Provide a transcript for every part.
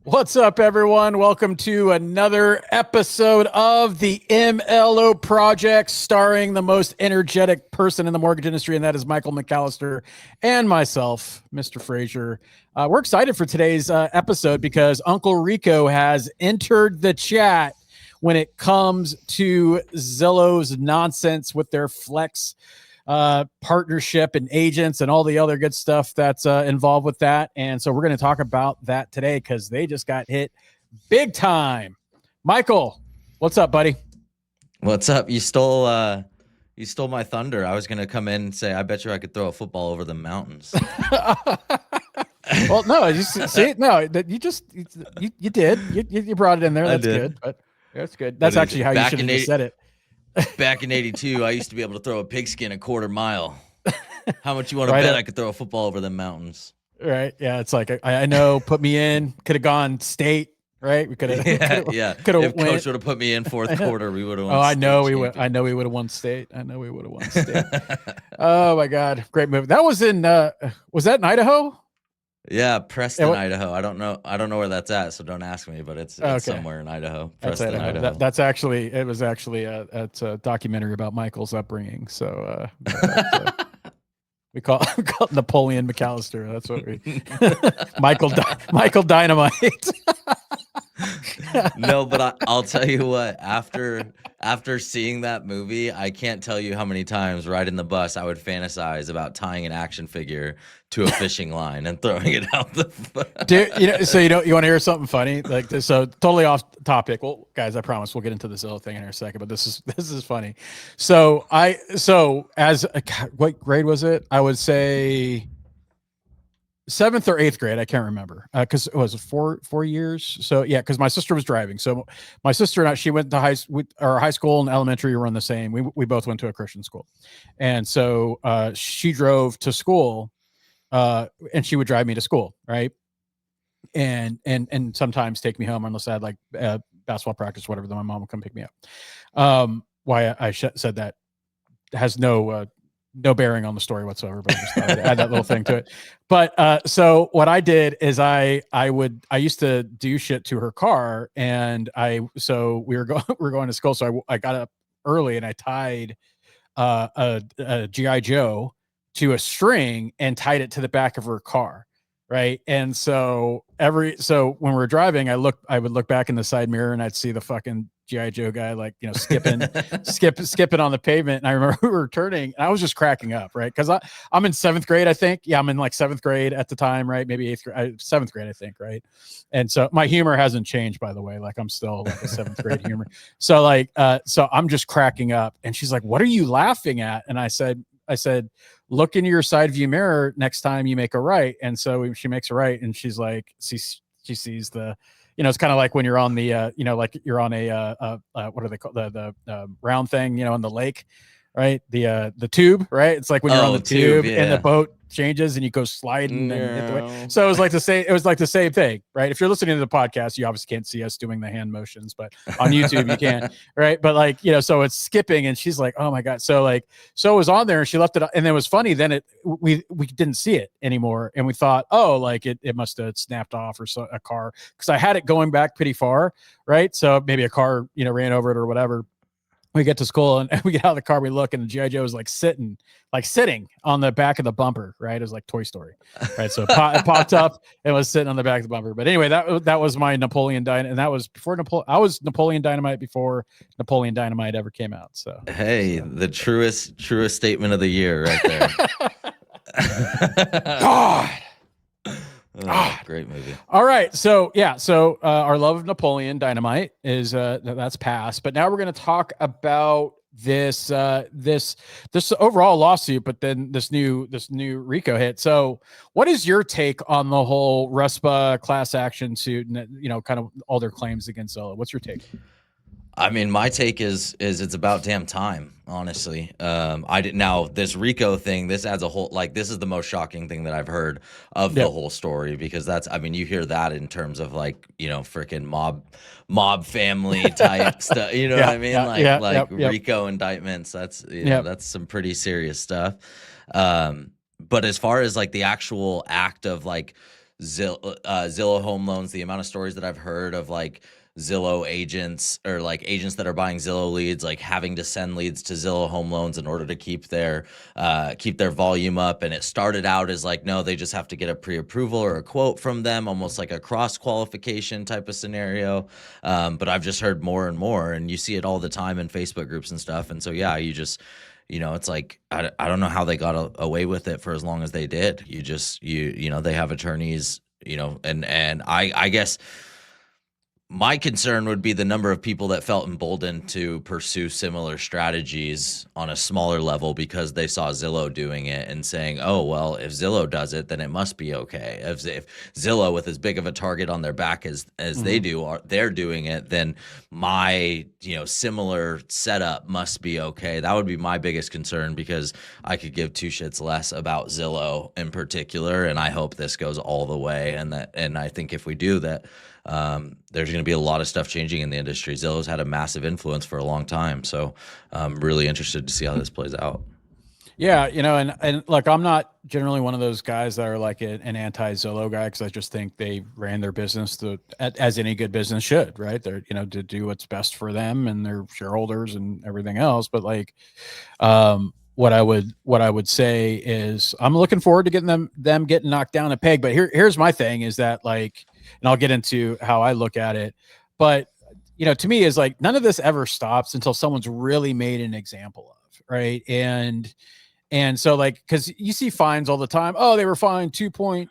What's up, everyone? Welcome to another episode of the MLO Project, starring the most energetic person in the mortgage industry, and that is Michael McAllister and myself, Mr. Frazier. We're excited for today's episode because Uncle Rico has entered the chat when it comes to Zillow's nonsense with their Flex partnership and agents and all the other good stuff that's involved with that. And so we're going to talk about that today because they just got hit big time. Michael, what's up, buddy? What's up? You stole my thunder. I was going to come in and say, I bet you I could throw a football over the mountains. Well, no, you did. You brought it in there. That's good. But that's good. That's actually how you should have said it. Back in 82, I used to be able to throw a pigskin a quarter mile. How much you want to bet I could throw a football over the mountains? Right. Yeah. It's like, I know, put me in, could have gone state, right? We could have, if coach would have put me in fourth quarter, we would have won. I know we would have won state. Oh my God. Great movie. That was in, was that in Idaho? Yeah, Preston, Idaho. I don't know where that's at, so don't ask me. But it's somewhere in Idaho. Preston, Idaho. It was actually a documentary about Michael's upbringing. So we call it Napoleon McAllister. That's what we Michael Dynamite. No, but I'll tell you what. After seeing that movie, I can't tell you how many times riding the bus I would fantasize about tying an action figure to a fishing line and throwing it out the. Dude, so you want to hear something funny? Like this, so totally off topic. Well, guys, I promise we'll get into this Zillow thing in a second. But this is funny. So what grade was it? I would say 7th or 8th grade. I can't remember because it was 4 years. So yeah, because my sister was driving. So my sister and I, she went to high school and elementary were in the same. We both went to a Christian school, and so she drove to school, and she would drive me to school, right? And sometimes take me home unless I had like basketball practice, whatever. Then my mom would come pick me up. Why I said that has no bearing on the story whatsoever, but I just thought I'd add that little thing to it. But so what I did is I used to do shit to her car, and we were going to school, so I got up early and I tied a GI Joe to a string and tied it to the back of her car, right? And so when we were driving, I would look back in the side mirror and I'd see the fucking GI Joe guy, like, skipping on the pavement. And I remember we were turning, and I was just cracking up, right? Because I'm in 7th grade, I think. Yeah, I'm in like 7th grade at the time, right? Maybe 8th grade, 7th grade, I think, right? And so my humor hasn't changed, by the way. Like I'm still like a 7th grade humor. So so I'm just cracking up, and she's like, "What are you laughing at?" And I said, "Look in your side view mirror next time you make a right." And so she makes a right, and she's like, she sees the. It's kind of like when you're on the, like you're on a, what do they call the round thing, in the lake, right? The tube, right? It's like when you're on the tube and the boat changes and you go sliding and hit the way. So it was like the same thing, right? If you're listening to the podcast, you obviously can't see us doing the hand motions, but on YouTube you can, right? But like, so it's skipping, and she's like, "Oh my God." So it was on there, and she left it, and it was funny. Then we didn't see it anymore, and we thought, oh, like it must have snapped off, or a car, because I had it going back pretty far, right? So maybe a car, ran over it or whatever. We get to school and we get out of the car, we look, and the GI Joe is sitting on the back of the bumper, right? It was like Toy Story, right? So it popped up and was sitting on the back of the bumper. But anyway, that was my Napoleon Dynamite, and that was before I was Napoleon Dynamite before Napoleon Dynamite ever came out. So the truest statement of the year, right there. God. Great movie. All right, so our love of Napoleon Dynamite is that's past, but now we're going to talk about this overall lawsuit, but then this new RICO hit. So, what is your take on the whole RESPA class action suit and kind of all their claims against Zillow? What's your take? I mean, my take is it's about damn time, honestly. Now this RICO thing, this adds a whole, this is the most shocking thing that I've heard of the whole story, because you hear that in terms of freaking mob family type stuff, what I mean? RICO indictments, that's some pretty serious stuff. But as far as the actual act of Zillow Home Loans, the amount of stories that I've heard of like Zillow agents or like agents that are buying Zillow leads, like having to send leads to Zillow Home Loans in order to keep their volume up. And it started out as like, no, they just have to get a pre-approval or a quote from them, almost like a cross qualification type of scenario. But I've just heard more and more, and you see it all the time in Facebook groups and stuff. And so, yeah, it's like, I don't know how they got away with it for as long as they did. They have attorneys, and I guess my concern would be the number of people that felt emboldened to pursue similar strategies on a smaller level because they saw Zillow doing it and saying, oh, well, if Zillow does it, then it must be okay. If Zillow, with as big of a target on their back as they do, they're doing it, then my, similar setup must be okay. That would be my biggest concern, because I could give two shits less about Zillow in particular. And I hope this goes all the way. And I think if we do that, there's going to be a lot of stuff changing in the industry. Zillow's had a massive influence for a long time, so I'm really interested to see how this plays out. Yeah, and look, I'm not generally one of those guys that are like an anti-Zillow guy, because I just think they ran their business as any good business should, right? They're to do what's best for them and their shareholders and everything else. But like, what I would say is I'm looking forward to getting them getting knocked down a peg. But here's my thing is that, like, and I'll get into how I look at it, but to me is like, none of this ever stops until someone's really made an example of, right? And so, like, because you see fines all the time. Oh, they were fined $2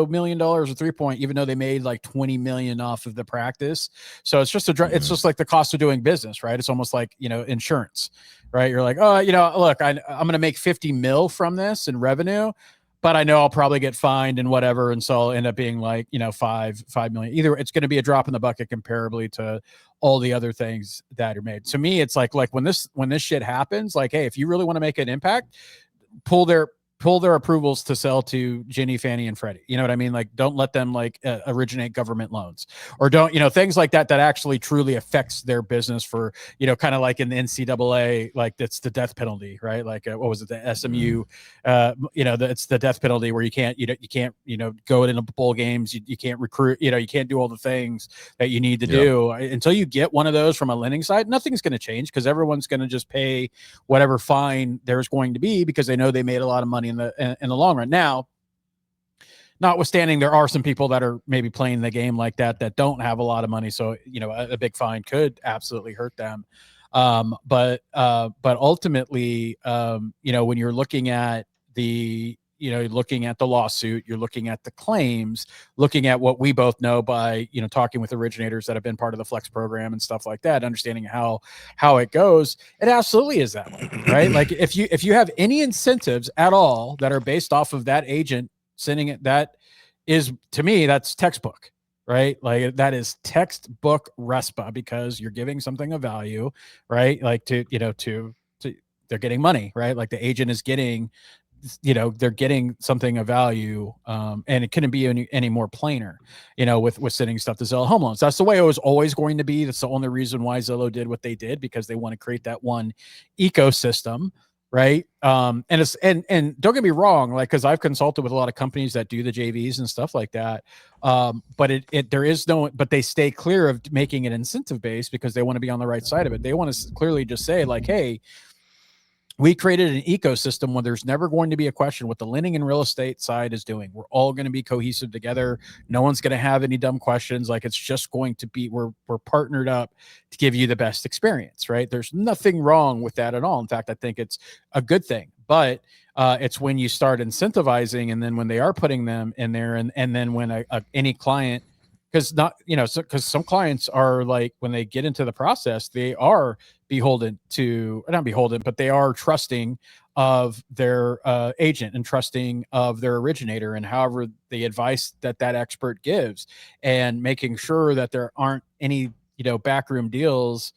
million or 3 point, even though they made like 20 million off of the practice. So it's just it's just like the cost of doing business, right? It's almost like insurance, right? You're like, oh, look, I'm going to make 50 mil from this in revenue, but I know I'll probably get fined and whatever, and so I'll end up being like 5 million. Either it's going to be a drop in the bucket comparably to all the other things that are made. To me, it's like when this shit happens, like, hey, if you really want to make an impact, pull their approvals to sell to Ginnie, Fannie, and Freddie. You know what I mean? Like, don't let them originate government loans, or don't, things like that actually truly affects their business for, kind of like in the NCAA, like that's the death penalty, right? Like, what was it? The SMU, it's the death penalty where you can't go into bowl games. You can't recruit, you can't do all the things that you need to do until you get one of those from a lending side. Nothing's going to change, because everyone's going to just pay whatever fine there's going to be, because they know they made a lot of money in the long run. Now, notwithstanding, there are some people that are maybe playing the game like that don't have a lot of money, so a big fine could absolutely hurt them. But ultimately, when you're looking at looking at the lawsuit, you're looking at the claims, looking at what we both know by talking with originators that have been part of the Flex program and stuff like that, understanding how it goes. It absolutely is that way, right? Like, if you have any incentives at all that are based off of that agent sending it, that is, to me, that's textbook, right? Like, that is textbook RESPA, because you're giving something of value, right? Like, to they're getting money, right? Like, the agent is getting, they're getting something of value, and it couldn't be any more plainer, with sending stuff to Zillow Home Loans. That's the way it was always going to be. That's the only reason why Zillow did what they did, because they want to create that one ecosystem, right? And it's, and don't get me wrong, like, because I've consulted with a lot of companies that do the JVs and stuff like that, but there is no, but they stay clear of making it incentive based, because they want to be on the right side of it. They want to clearly just say, like, hey, we created an ecosystem where there's never going to be a question what the lending and real estate side is doing. We're all going to be cohesive together. No one's going to have any dumb questions. Like, it's just going to be, we're partnered up to give you the best experience, right? There's nothing wrong with that at all. In fact, I think it's a good thing, but it's when you start incentivizing, and then when they are putting them in there, and then when any client, because some clients are like, when they get into the process, they are not beholden, but they are trusting of their agent and trusting of their originator, and however the advice that expert gives, and making sure that there aren't any backroom deals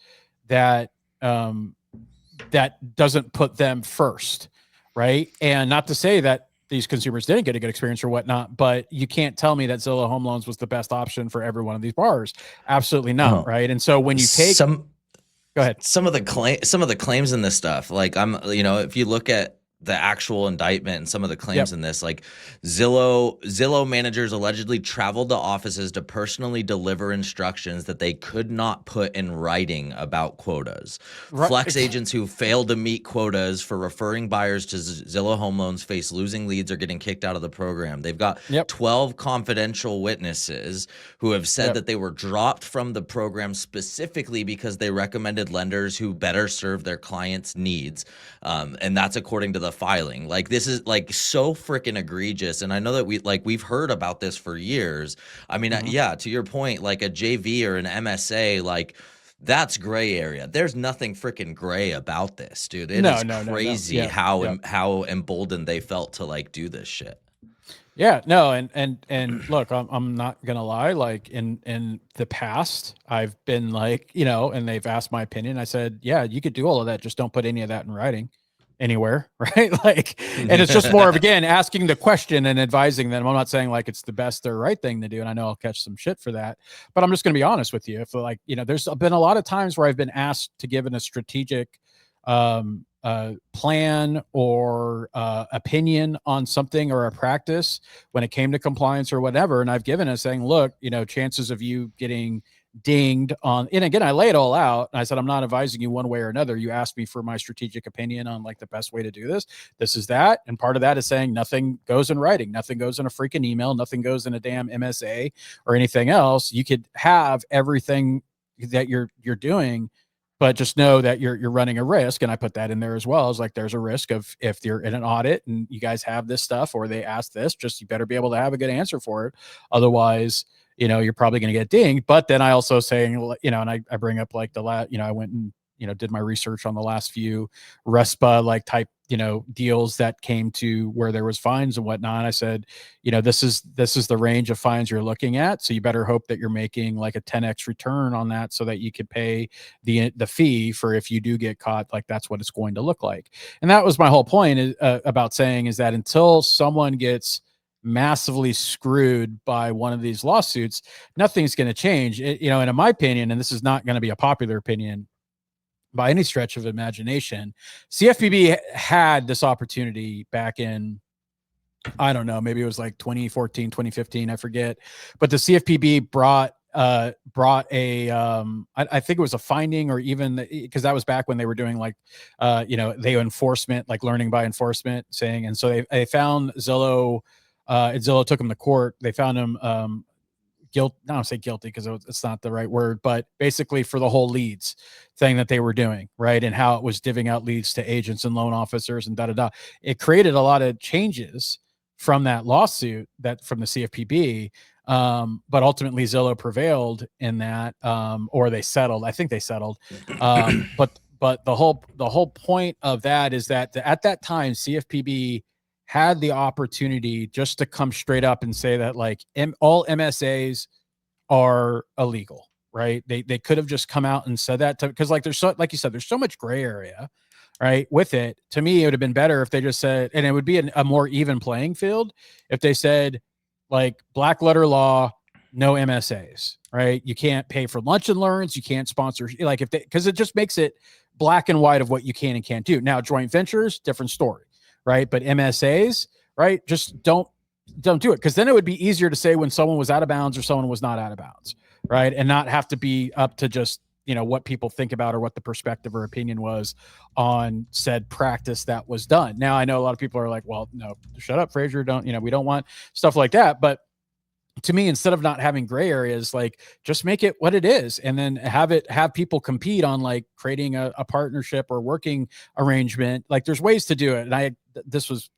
that that doesn't put them first, right? And not to say that these consumers didn't get a good experience or whatnot, but you can't tell me that Zillow Home Loans was the best option for every one of these borrowers. Absolutely not, right? And so when you take go ahead. Some of the claims in this stuff, like, if you look at the actual indictment and some of the claims in this, like Zillow managers allegedly traveled to offices to personally deliver instructions that they could not put in writing about quotas. Right. Flex agents who failed to meet quotas for referring buyers to Zillow Home Loans face losing leads or getting kicked out of the program. They've got 12 confidential witnesses who have said that they were dropped from the program specifically because they recommended lenders who better serve their clients' needs. And that's according to the filing. Like, this is like so freaking egregious. And I know that we've heard about this for years. I mean, yeah, to your point, like a JV or an MSA, like that's gray area. There's nothing freaking gray about this, dude. It is crazy how emboldened they felt to like do this shit. Yeah, no, and look, I'm not gonna lie. Like in the past, I've been like, and they've asked my opinion. I said, yeah, you could do all of that, just don't put any of that in writing anywhere, right? Like, and it's just more of, again, asking the question and advising them. I'm not saying like it's the best or right thing to do, and I know I'll catch some shit for that, but I'm just gonna be honest with you. If like, there's been a lot of times where I've been asked to give in a strategic plan or opinion on something or a practice when it came to compliance or whatever. And I've given it saying, look, chances of you getting dinged on, and again, I lay it all out. And I said, I'm not advising you one way or another. You asked me for my strategic opinion on like the best way to do this. This is that. And part of that is saying nothing goes in writing. Nothing goes in a freaking email. Nothing goes in a damn MSA or anything else. You could have everything that you're doing, but just know that you're running a risk. And I put that in there as well, as like, there's a risk of, if you're in an audit and you guys have this stuff, or they ask this, just, you better be able to have a good answer for it. Otherwise, you're probably going to get dinged. But then I also saying, and I bring up like I went and, did my research on the last few RESPA like type, deals that came to where there was fines and whatnot. I said, this is the range of fines you're looking at. So you better hope that you're making like a 10x return on that, so that you could pay the fee for if you do get caught. Like, that's what it's going to look like. And that was my whole point about saying, is that until someone gets massively screwed by one of these lawsuits, nothing's going to change. And in my opinion, and this is not going to be a popular opinion by any stretch of imagination, CFPB had this opportunity back in, I don't know, maybe it was like 2014, 2015, I forget. But the CFPB brought a I think it was a finding, or even because that was back when they were doing like they enforcement, like learning by enforcement, saying, and so they found Zillow, Zillow took him to court. They found him I don't say guilty because it's not the right word, but basically for the whole leads thing that they were doing, right? And how it was divvying out leads to agents and loan officers and da-da-da. It created a lot of changes from that lawsuit, from the CFPB. But ultimately Zillow prevailed in that, or they settled. I think they settled. But the whole point of that is that at that time, CFPB had the opportunity just to come straight up and say that like all MSAs are illegal, right? They could have just come out and said that, because like like you said, there's so much gray area, right? With it, to me, it would have been better if they just said, and it would be a more even playing field if they said, like, black letter law, no MSAs, right? You can't pay for lunch and learns. You can't sponsor, like, because it just makes it black and white of what you can and can't do. Now, joint ventures, different story, right? But MSAs, right? Just don't do it, because then it would be easier to say when someone was out of bounds or someone was not out of bounds, right? And not have to be up to just, what people think about or what the perspective or opinion was on said practice that was done. Now, I know a lot of people are like, well, no, shut up, Frazier. We don't want stuff like that. But to me, instead of not having gray areas, like, just make it what it is, and then have people compete on like creating a partnership or working arrangement. Like, there's ways to do it. And this was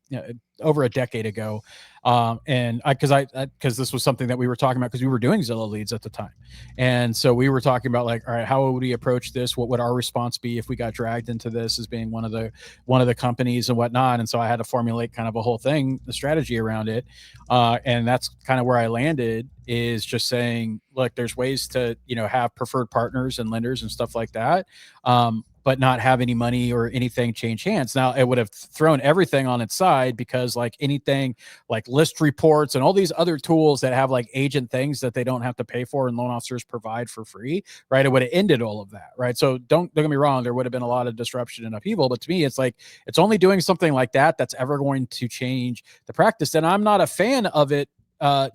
over a decade ago. And because this was something that we were talking about, because we were doing Zillow leads at the time. And so we were talking about like, all right, how would we approach this? What would our response be if we got dragged into this as being one of the companies and whatnot? And so I had to formulate kind of a whole thing, the strategy around it. And that's kind of where I landed, is just saying, look, there's ways to, have preferred partners and lenders and stuff like that. But but not have any money or anything change hands. Now it would have thrown everything on its side, because like anything like list reports and all these other tools that have like agent things that they don't have to pay for and loan officers provide for free, right? It would have ended all of that, right? So don't get me wrong, there would have been a lot of disruption and upheaval, but to me, it's like, it's only doing something like that that's ever going to change the practice. And I'm not a fan of it,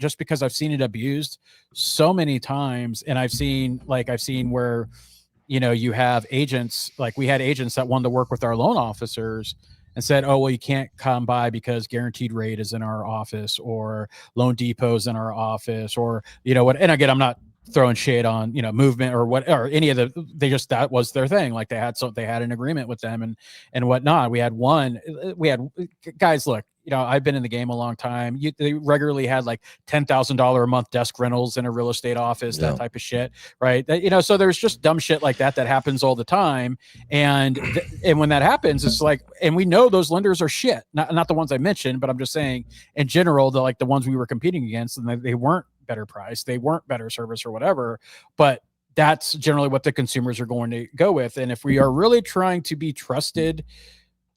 just because I've seen it abused so many times. And I've seen where, you know, you have agents, like we had agents that wanted to work with our loan officers and said, oh, well, you can't come by because Guaranteed Rate is in our office, or Loan Depot's in our office, or, you know what? And again, I'm not throwing shade on, you know, Movement or what, or any of that was their thing. Like they had an agreement with them and whatnot. We had guys, look, you know, I've been in the game a long time. They regularly had like $10,000 a month desk rentals in a real estate office, that type of shit, right? You know, so there's just dumb shit like that happens all the time. And when that happens, it's like, and we know those lenders are shit. Not the ones I mentioned, but I'm just saying in general, the ones we were competing against, and they weren't better price, they weren't better service or whatever, but that's generally what the consumers are going to go with. And if we are really trying to be trusted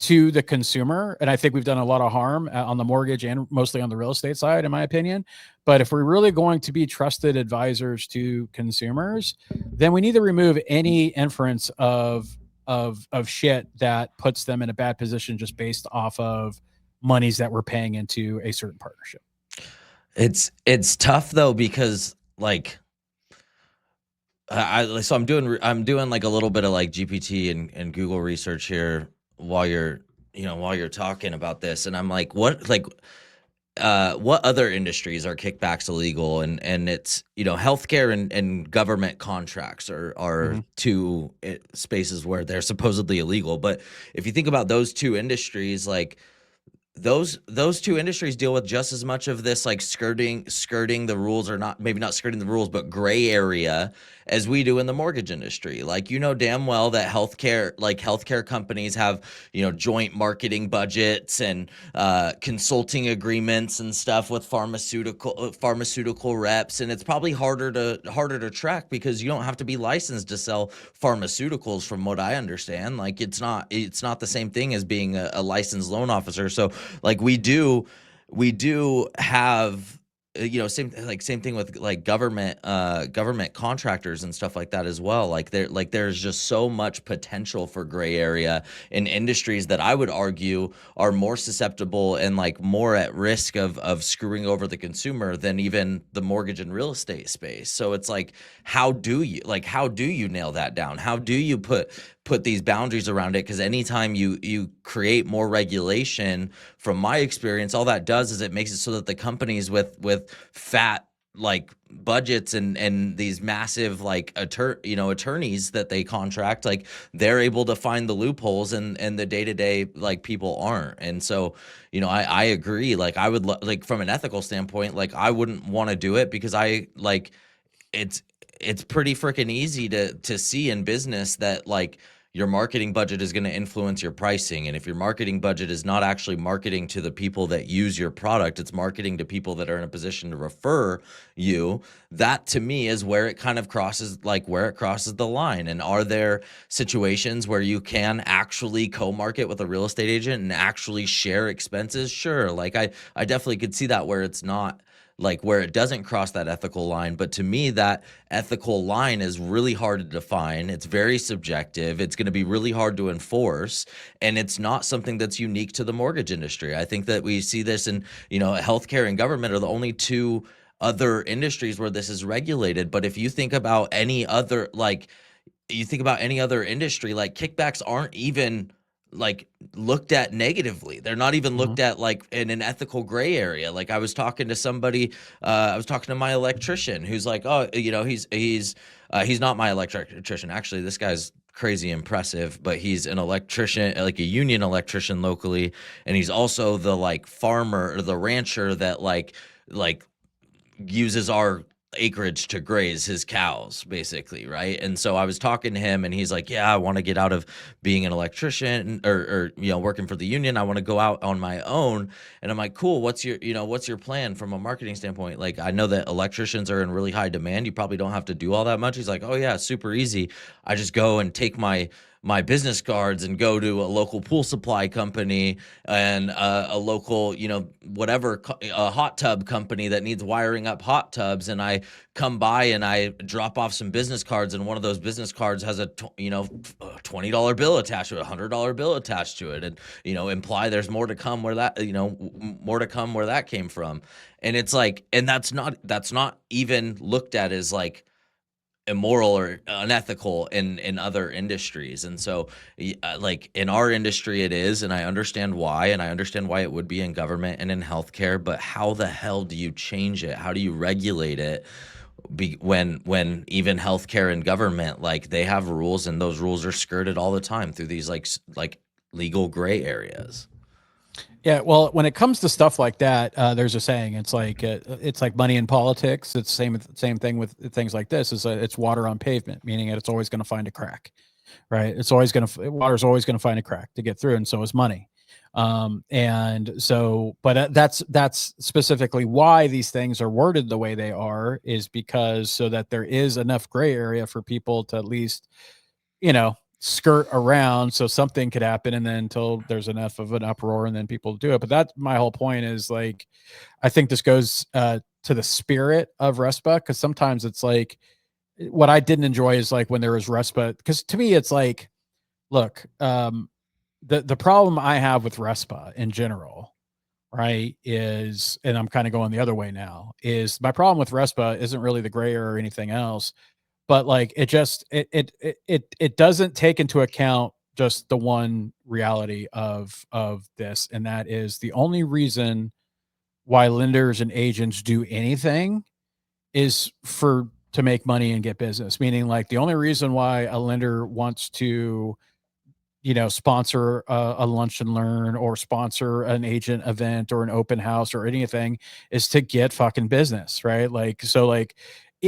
to the consumer, and I think we've done a lot of harm on the mortgage and mostly on the real estate side, in my opinion, but if we're really going to be trusted advisors to consumers, then we need to remove any inference of shit that puts them in a bad position just based off of monies that we're paying into a certain partnership. It's tough though, because like so I'm doing like a little bit of like GPT and Google research here while you're talking about this, and I'm like, what other industries are kickbacks illegal? And it's, you know, healthcare and government contracts are two spaces where they're supposedly illegal. But if you think about those two industries, like those two industries deal with just as much of this like skirting the rules, or not, maybe not skirting the rules, but gray area, as we do in the mortgage industry. Like, you know damn well that healthcare companies have, you know, joint marketing budgets and consulting agreements and stuff with pharmaceutical reps, and it's probably harder to track because you don't have to be licensed to sell pharmaceuticals, from what I understand. Like it's not the same thing as being a licensed loan officer. So like we do have, you know, same thing with like government contractors and stuff like that as well. Like there's just so much potential for gray area in industries that I would argue are more susceptible and like more at risk of screwing over the consumer than even the mortgage and real estate space. So it's like, how do you nail that down? How do you put these boundaries around it? Because anytime you create more regulation, from my experience, all that does is it makes it so that the companies with fat like budgets and these massive like attorneys that they contract, like they're able to find the loopholes, and the day-to-day like people aren't. And so, you know, I agree. Like I would like from an ethical standpoint, like I wouldn't want to do it, because it's pretty freaking easy to see in business that like your marketing budget is going to influence your pricing. And if your marketing budget is not actually marketing to the people that use your product, it's marketing to people that are in a position to refer you, that to me is where it kind of crosses the line. And are there situations where you can actually co-market with a real estate agent and actually share expenses? Sure. Like I definitely could see that, where it's not, like where it doesn't cross that ethical line. But to me, that ethical line is really hard to define. It's very subjective. It's going to be really hard to enforce. And it's not something that's unique to the mortgage industry. I think that we see this in, you know, healthcare and government are the only two other industries where this is regulated. But if you think about any other, industry, like kickbacks aren't even like looked at negatively. They're not even looked at like in an ethical gray area. Like I was talking to somebody, I was talking to my electrician who's like, oh, you know, he's not my electrician. Actually, this guy's crazy impressive, but he's an electrician, like a union electrician locally. And he's also the like farmer or the rancher that like uses our acreage to graze his cows, basically, right? And so I was talking to him, and he's like, yeah, I want to get out of being an electrician or you know, working for the union. I want to go out on my own. And I'm like, cool, what's your plan from a marketing standpoint? Like, I know that electricians are in really high demand. You probably don't have to do all that much. He's like, oh yeah, super easy. I just go and take my my business cards and go to a local pool supply company and a local, whatever, a hot tub company that needs wiring up hot tubs. And I come by and I drop off some business cards, and one of those business cards has a $20 bill attached to it, $100 bill attached to it, and imply there's more to come where that more to come where that came from. And it's like, and that's not even looked at as like immoral or unethical in other industries. And so like in our industry it is, and I understand why, and I understand why it would be in government and in healthcare, but how the hell do you change it? How do you regulate it? When even healthcare and government, like, they have rules, and those rules are skirted all the time through these like legal gray areas. Yeah, well, when it comes to stuff like that, there's a saying. It's like money in politics. It's same thing with things like this. It's water on pavement, meaning that it's always going to find a crack, right? Water's always going to find a crack to get through, and so is money. And so, but that's specifically why these things are worded the way they are, is because so that there is enough gray area for people to at least, skirt around, so something could happen, and then until there's enough of an uproar, and then people do it. But that's my whole point, is like, I think this goes to the spirit of RESPA, because sometimes it's like, what I didn't enjoy is like when there was RESPA, because to me it's like, look, the problem I have with RESPA in general, right, is, and I'm kind of going the other way now, is my problem with RESPA isn't really the gray area or anything else, but like it doesn't take into account just the one reality of this, and that is the only reason why lenders and agents do anything is to make money and get business. Meaning, like, the only reason why a lender wants to sponsor a lunch and learn, or sponsor an agent event or an open house or anything, is to get fucking business, right? Like, so like,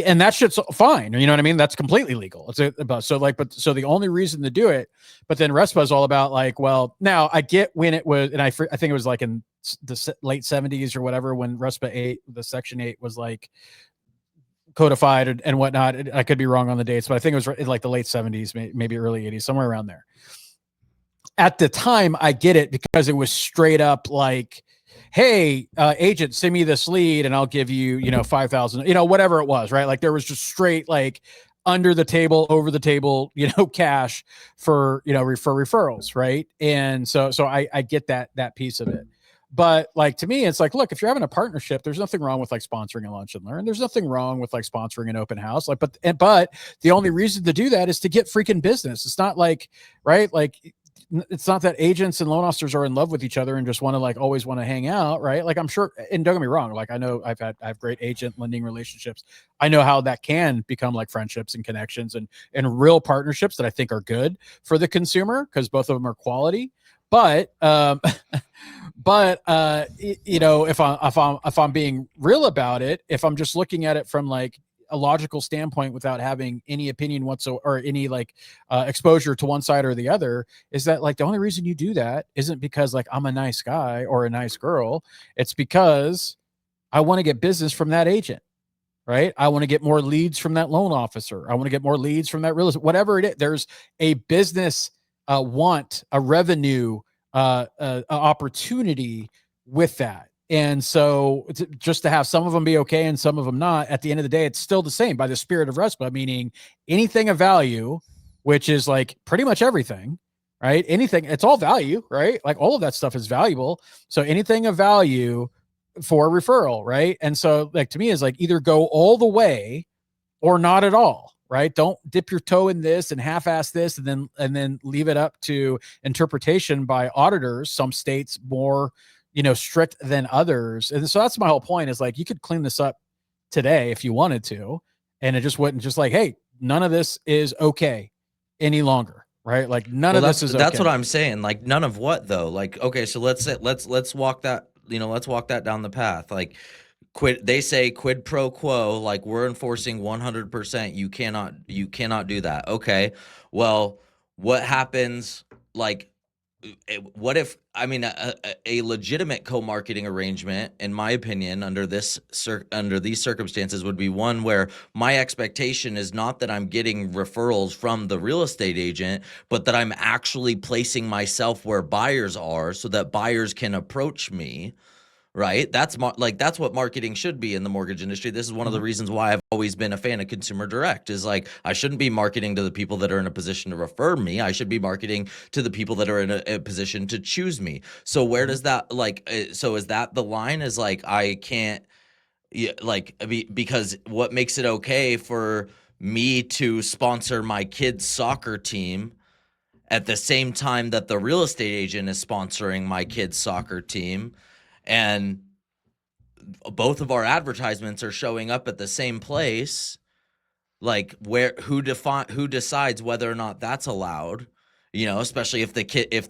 and that shit's fine. You know what I mean? That's completely legal. So the only reason to do it, but then RESPA is all about like, well, now I get when it was, and I think it was like in the late 70s or whatever, when RESPA 8, the section 8 was like codified and whatnot. I could be wrong on the dates, but I think it was in like the late 70s, maybe early 80s, somewhere around there. At the time, I get it, because it was straight up like, hey, agent, send me this lead and I'll give you, 5,000, whatever it was, right? Like, there was just straight, like, under the table, over the table, cash for, for referrals. Right. And so I get that piece of it. But like, to me, it's like, look, if you're having a partnership, there's nothing wrong with like sponsoring a lunch and learn. There's nothing wrong with like sponsoring an open house. Like, but the only reason to do that is to get freaking business. It's not like, right. Like, it's not that agents and loan officers are in love with each other and just want to like always want to hang out, right? Like, I'm sure, and don't get me wrong, like, I know I have great agent lending relationships. I know how that can become like friendships and connections and real partnerships that I think are good for the consumer, because both of them are quality. But if I'm being real about it, if I'm just looking at it from like a logical standpoint without having any opinion whatsoever, or any like exposure to one side or the other, is that like the only reason you do that isn't because like I'm a nice guy or a nice girl. It's because I want to get business from that agent, right? I want to get more leads from that loan officer. I want to get more leads from that real estate, whatever it is. There's a business want, a revenue opportunity with that. And so just to have some of them be okay and some of them not, at the end of the day, it's still the same by the spirit of RESPA, meaning anything of value, which is like pretty much everything, right? Anything, it's all value, right? Like, all of that stuff is valuable. So anything of value for a referral, right? And so like, to me, is like, either go all the way or not at all, right? Don't dip your toe in this and half-ass this and then leave it up to interpretation by auditors. Some states more strict than others. And so that's my whole point, is like, you could clean this up today if you wanted to, and it just wouldn't just like, hey, none of this is okay any longer, right? Like, none of this is okay. That's what I'm saying. Like, none of what though? Like, okay, so let's walk that, let's walk that down the path. Like, they say quid pro quo, like, we're enforcing 100%. You cannot do that. Okay. Well, what happens, like, what if, I mean, a legitimate co-marketing arrangement, in my opinion, under these circumstances would be one where my expectation is not that I'm getting referrals from the real estate agent, but that I'm actually placing myself where buyers are so that buyers can approach me. Right. That's that's what marketing should be in the mortgage industry. This is one of the reasons why I've always been a fan of consumer direct, is like, I shouldn't be marketing to the people that are in a position to refer me. I should be marketing to the people that are in a position to choose me. So where does that, so is that the line, is like, I can't, because what makes it okay for me to sponsor my kid's soccer team at the same time that the real estate agent is sponsoring my kid's soccer team, and both of our advertisements are showing up at the same place, like, who decides whether or not that's allowed, especially if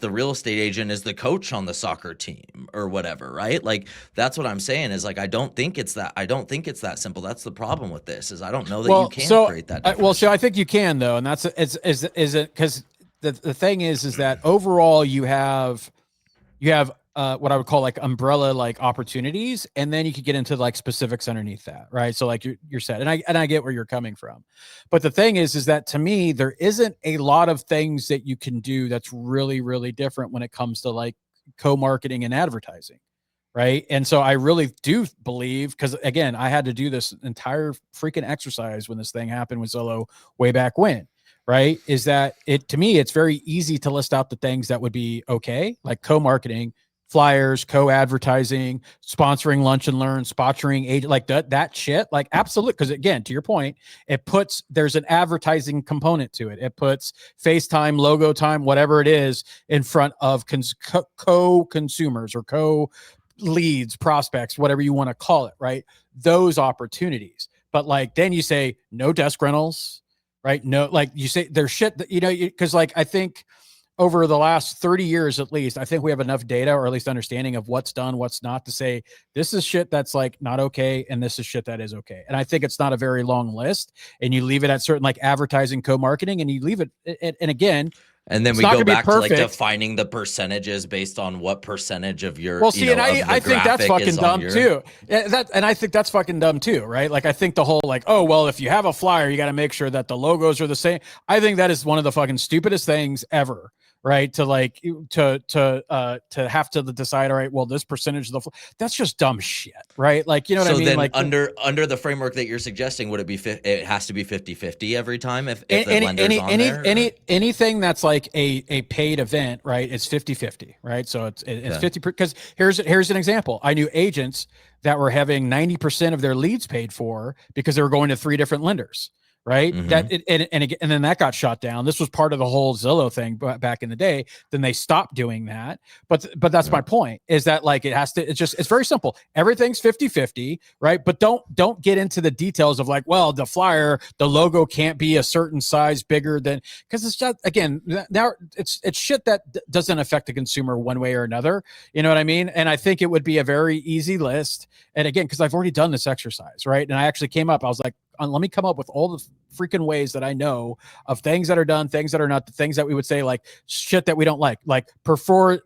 the real estate agent is the coach on the soccer team or whatever, right? Like, that's what I'm saying, is like, I don't think it's that simple. That's the problem with this, is I don't know that you can create that definition. So I think you can, though, and that's is it, because the thing is that overall you have what I would call like umbrella like opportunities, and then you could get into like specifics underneath that, right? So like you're set, and I get where you're coming from, but the thing is that to me there isn't a lot of things that you can do that's really, really different when it comes to like co-marketing and advertising, right? And so I really do believe, because again, I had to do this entire freaking exercise when this thing happened with Zillow way back when. Right. Is that to me, it's very easy to list out the things that would be okay, like co-marketing, flyers, co-advertising, sponsoring lunch and learn, sponsoring agent, like that shit, like absolutely. Because again, to your point, there's an advertising component to it. It puts FaceTime, logo time, whatever it is, in front of co-consumers or co-leads, prospects, whatever you want to call it, right? Those opportunities. But like, then you say no desk rentals, right? No, like you say there's shit that, because like, I think over the last 30 years, at least, I think we have enough data, or at least understanding of what's done, what's not, to say this is shit that's like not okay, and this is shit that is okay. And I think it's not a very long list, and you leave it at certain like advertising, co-marketing, and you leave it. And again, and then we go back to like defining the percentages based on what percentage of your, and I think that's fucking dumb too. And I think that's fucking dumb too, right? Like, I think the whole like, oh, well, if you have a flyer, you got to make sure that the logos are the same. I think that is one of the fucking stupidest things ever. Right. To like, to have to decide, all right, well, this percentage of that's just dumb shit. Right. Like, you know what I mean? Then like under the framework that you're suggesting, would it be, it has to be 50-50 every time if the lender's on there? Anything that's like a paid event, right? It's 50-50, right? So it's 50, because here's an example. I knew agents that were having 90% of their leads paid for because they were going to 3 different lenders. Right. And then that got shot down. This was part of the whole Zillow thing back in the day. Then they stopped doing that. But that's my point, is that like, it's very simple. Everything's 50-50. Right. But don't get into the details of like, well, the flyer, the logo can't be a certain size bigger than, because it's just, again, now it's shit that doesn't affect the consumer one way or another. You know what I mean? And I think it would be a very easy list. And again, because I've already done this exercise, right? And I actually came up, I was like, let me come up with all the freaking ways that I know of things that are done, things that are not, the things that we would say like shit that we don't like preferred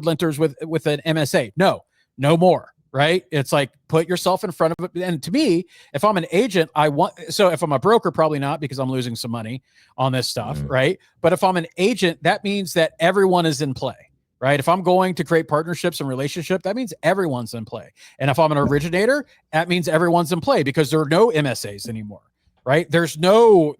lenders with an MSA. No more. Right. It's like, put yourself in front of it. And to me, if I'm an agent, if I'm a broker, probably not, because I'm losing some money on this stuff. Right. But if I'm an agent, that means that everyone is in play. Right. If I'm going to create partnerships and relationship, that means everyone's in play. And if I'm an originator, that means everyone's in play, because there are no MSAs anymore. Right. There's no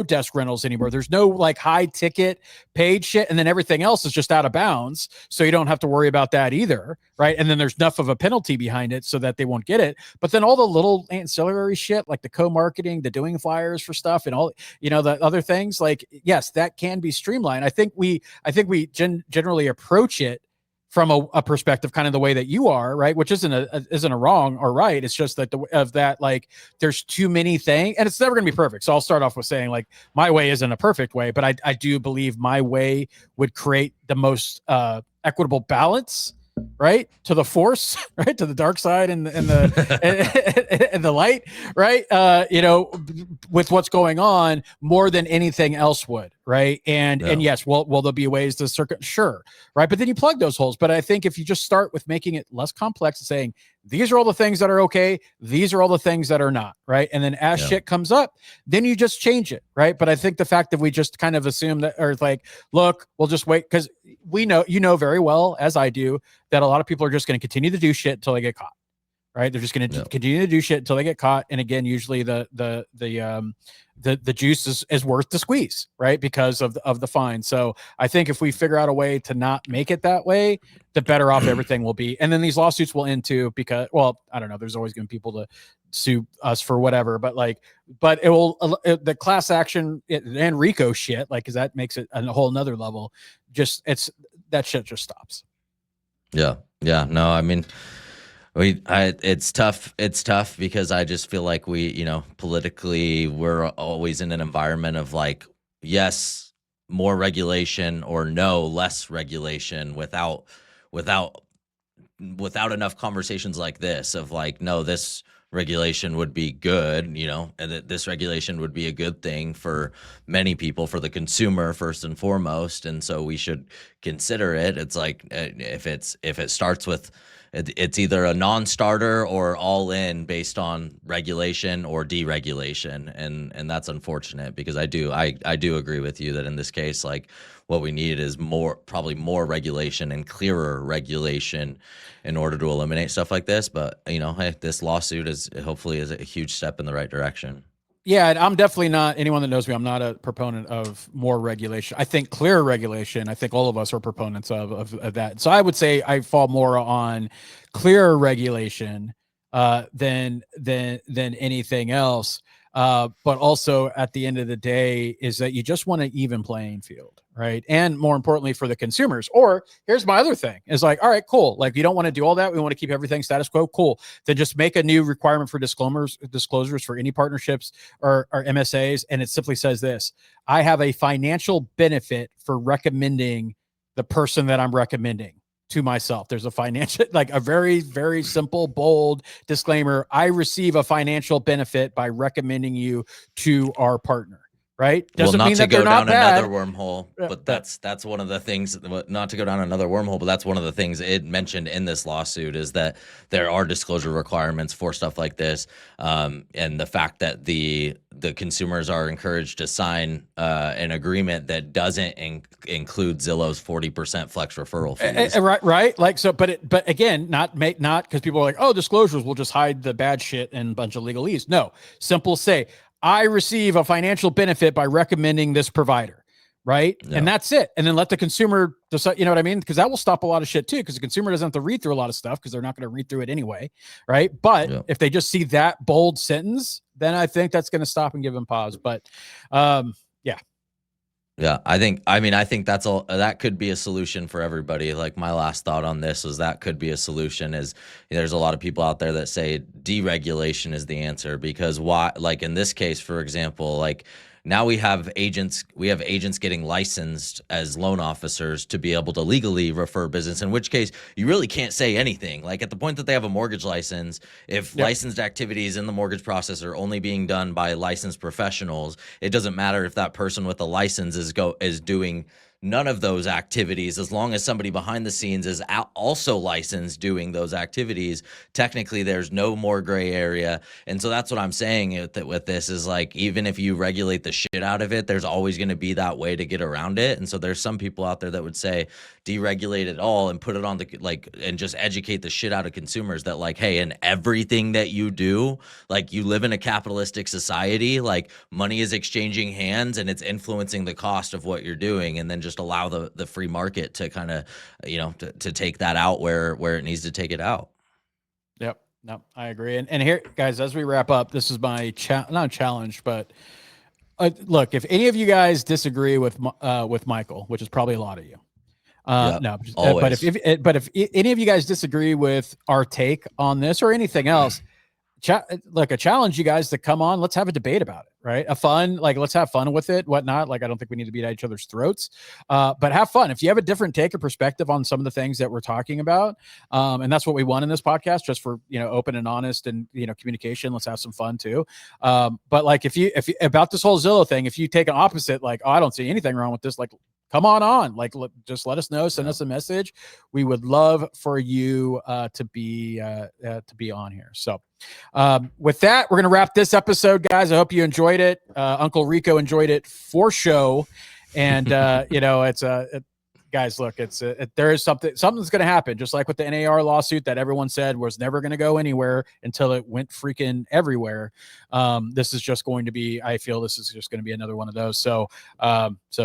desk rentals anymore. There's no like high ticket paid shit. And then everything else is just out of bounds. So you don't have to worry about that either. Right. And then there's enough of a penalty behind it so that they won't get it. But then all the little ancillary shit, like the co-marketing, the doing flyers for stuff, and all, the other things, like, yes, that can be streamlined. I think we generally approach it from a perspective, kind of the way that you are, right? Which isn't a wrong or right. It's just that like, there's too many things, and it's never going to be perfect. So I'll start off with saying like, my way isn't a perfect way, but I do believe my way would create the most equitable balance, right, to the force, right, to the dark side and the and the light, right, with what's going on, more than anything else would, right? And yes, will there be ways to circuit? Sure, right? But then you plug those holes. But I think if you just start with making it less complex and saying, these are all the things that are okay, these are all the things that are not, right? And then as shit comes up, then you just change it, right? But I think the fact that we just kind of assume that, or like, look, we'll just wait, because we know, you know very well, as I do, that a lot of people are just going to continue to do shit until they get caught. Right, they're just going to continue to do shit until they get caught. And again, usually the juice is worth the squeeze, right? Because of the fine. So I think if we figure out a way to not make it that way, the better off everything will be. And then these lawsuits will end too, because, well, I don't know. There's always going to be people to sue us for whatever, but it will, the class action and RICO shit, like, cause that makes it a whole nother level. That shit just stops. Yeah. Yeah. No, I mean, it's tough. It's tough because I just feel like politically, we're always in an environment of like, yes, more regulation, or no, less regulation, without enough conversations like this of like, no, this regulation would be good, and that this regulation would be a good thing for many people, for the consumer first and foremost. And so we should consider it. It's like, if it starts with, it's either a non-starter or all in based on regulation or deregulation. And that's unfortunate, because I do agree with you that in this case, like, what we need is probably more regulation and clearer regulation in order to eliminate stuff like this. But hey, this lawsuit is hopefully a huge step in the right direction. Yeah, and I'm definitely not, anyone that knows me, I'm not a proponent of more regulation. I think clearer regulation, I think all of us are proponents of that. So I would say I fall more on clearer regulation than anything else. But also at the end of the day is that you just want an even playing field, right? And more importantly for the consumers. Or here's my other thing is like, all right, cool. Like, you don't want to do all that. We want to keep everything status quo. Cool. Then just make a new requirement for disclosures for any partnerships or MSAs. And it simply says this: I have a financial benefit for recommending the person that I'm recommending to myself. There's a financial, like a very, very simple, bold disclaimer. I receive a financial benefit by recommending you to our partner. Right? Doesn't mean that they're not bad. Another wormhole, but that's one of the things. Not to go down another wormhole, but that's one of the things it mentioned in this lawsuit is that there are disclosure requirements for stuff like this, and the fact that the consumers are encouraged to sign an agreement that doesn't include Zillow's 40% flex referral fees. Right. Like, so, but again, not because people are like, oh, disclosures will just hide the bad shit and a bunch of legalese. No, simple say, I receive a financial benefit by recommending this provider, right? Yeah. And that's it. And then let the consumer decide, you know what I mean? Because that will stop a lot of shit too, because the consumer doesn't have to read through a lot of stuff because they're not going to read through it anyway, right? But if they just see that bold sentence, then I think that's going to stop and give them pause. But yeah, I think that's all. That could be a solution for everybody. Like, my last thought on this was that could be a solution. Is there's a lot of people out there that say deregulation is the answer, because why? Like in this case, for example, like now we have agents getting licensed as loan officers to be able to legally refer business, in which case you really can't say anything. Like, at the point that they have a mortgage license, if licensed activities in the mortgage process are only being done by licensed professionals, it doesn't matter if that person with the license is doing none of those activities. As long as somebody behind the scenes is also licensed doing those activities, technically there's no more gray area. And so that's what I'm saying with this is, like, even if you regulate the shit out of it, there's always going to be that way to get around it. And so there's some people out there that would say deregulate it all and put it on and just educate the shit out of consumers that, like, hey, in everything that you do, like, you live in a capitalistic society, like, money is exchanging hands and it's influencing the cost of what you're doing. And then just allow the free market to kind of, to take that out where it needs to take it out. Yep. No, I agree. And here, guys, as we wrap up, this is my not challenge, but look, if any of you guys disagree with Michael, which is probably a lot of you, no, but if any of you guys disagree with our take on this or anything else, a challenge you guys to come on. Let's have a debate about it, right? Let's have fun with it, whatnot. Like, I don't think we need to beat at each other's throats, but have fun. If you have a different take or perspective on some of the things that we're talking about, and that's what we want in this podcast, just for, open and honest and, communication, let's have some fun too. But like, if you about this whole Zillow thing, if you take an opposite, like, oh, I don't see anything wrong with this, like, come on. Like, just let us know, send us a message. We would love for you to be on here. So with that, we're going to wrap this episode, guys. I hope you enjoyed it. Uncle Rico enjoyed it for show. And, guys, look, there is something's going to happen, just like with the NAR lawsuit that everyone said was never going to go anywhere until it went freaking everywhere. This is just going to be, I feel this is just going to be another one of those. So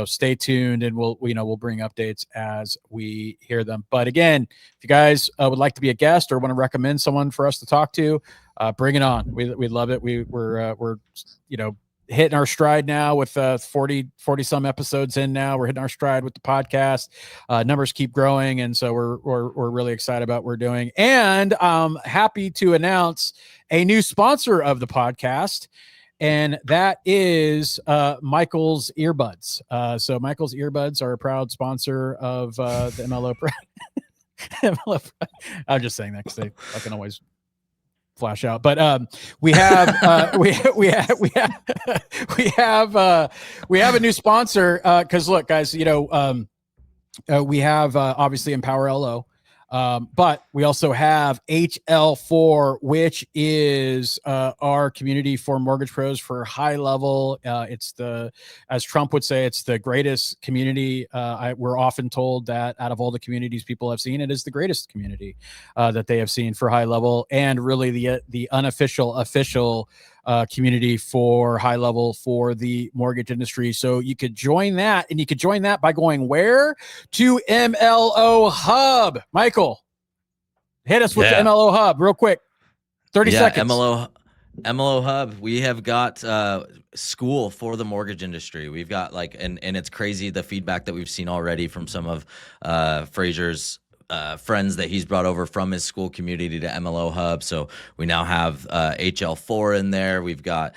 stay tuned, and we'll bring updates as we hear them. But again, if you guys would like to be a guest or want to recommend someone for us to talk to, bring it on. We love it. We're hitting our stride now with 40 some episodes in now. We're hitting our stride with the podcast. Numbers keep growing, and so we're really excited about what we're doing. And I'm happy to announce a new sponsor of the podcast, and that is Michael's Earbuds. So Michael's Earbuds are a proud sponsor of the MLO. I'm just saying that because I can always flash out, but we have a new sponsor, because look, guys, we have obviously Empower LO, but we also have HL4, which is our community for mortgage pros for high level. It's as Trump would say, it's the greatest community. We're often told that out of all the communities people have seen, it is the greatest community that they have seen for high level, and really the unofficial official community for high level for the mortgage industry. So you could join that, and you could join that by going where? To MLO Hub. Michael, hit us with the MLO Hub real quick. 30 seconds. MLO Hub. We have got school for the mortgage industry. We've got and it's crazy the feedback that we've seen already from some of Frazier's friends that he's brought over from his school community to MLO Hub. So we now have HL4 in there. We've got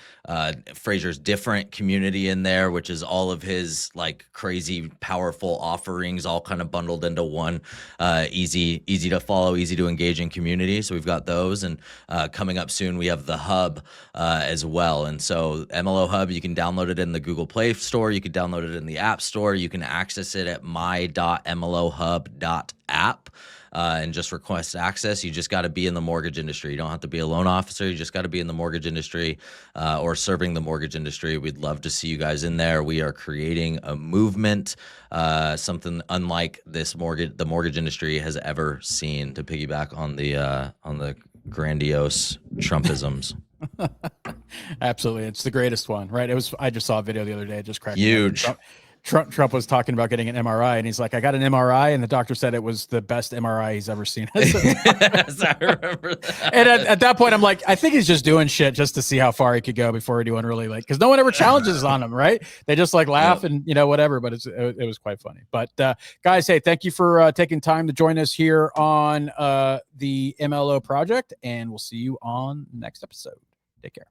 Frazier's different community in there, which is all of his crazy powerful offerings all kind of bundled into one easy to follow, easy to engage in community. So we've got those, and coming up soon we have the Hub as well. And so MLO Hub, you can download it in the Google Play Store, you can download it in the App Store, you can access it at my.mlohub.app. And just request access. You just got to be in the mortgage industry. You don't have to be a loan officer. You just got to be in the mortgage industry or serving the mortgage industry. We'd love to see you guys in there. We are creating a movement, something unlike the mortgage industry has ever seen, to piggyback on the grandiose Trumpisms. Absolutely, it's the greatest one, right? I just saw a video the other day. It just cracked huge. Trump was talking about getting an MRI, and he's like, I got an MRI, and the doctor said it was the best MRI he's ever seen. Yes, I remember that. And at that point, I'm like, I think he's just doing shit just to see how far he could go before anyone really because no one ever challenges on him, right? They just laugh and whatever. But it was quite funny. But guys, hey, thank you for taking time to join us here on the MLO project, and we'll see you on the next episode. Take care.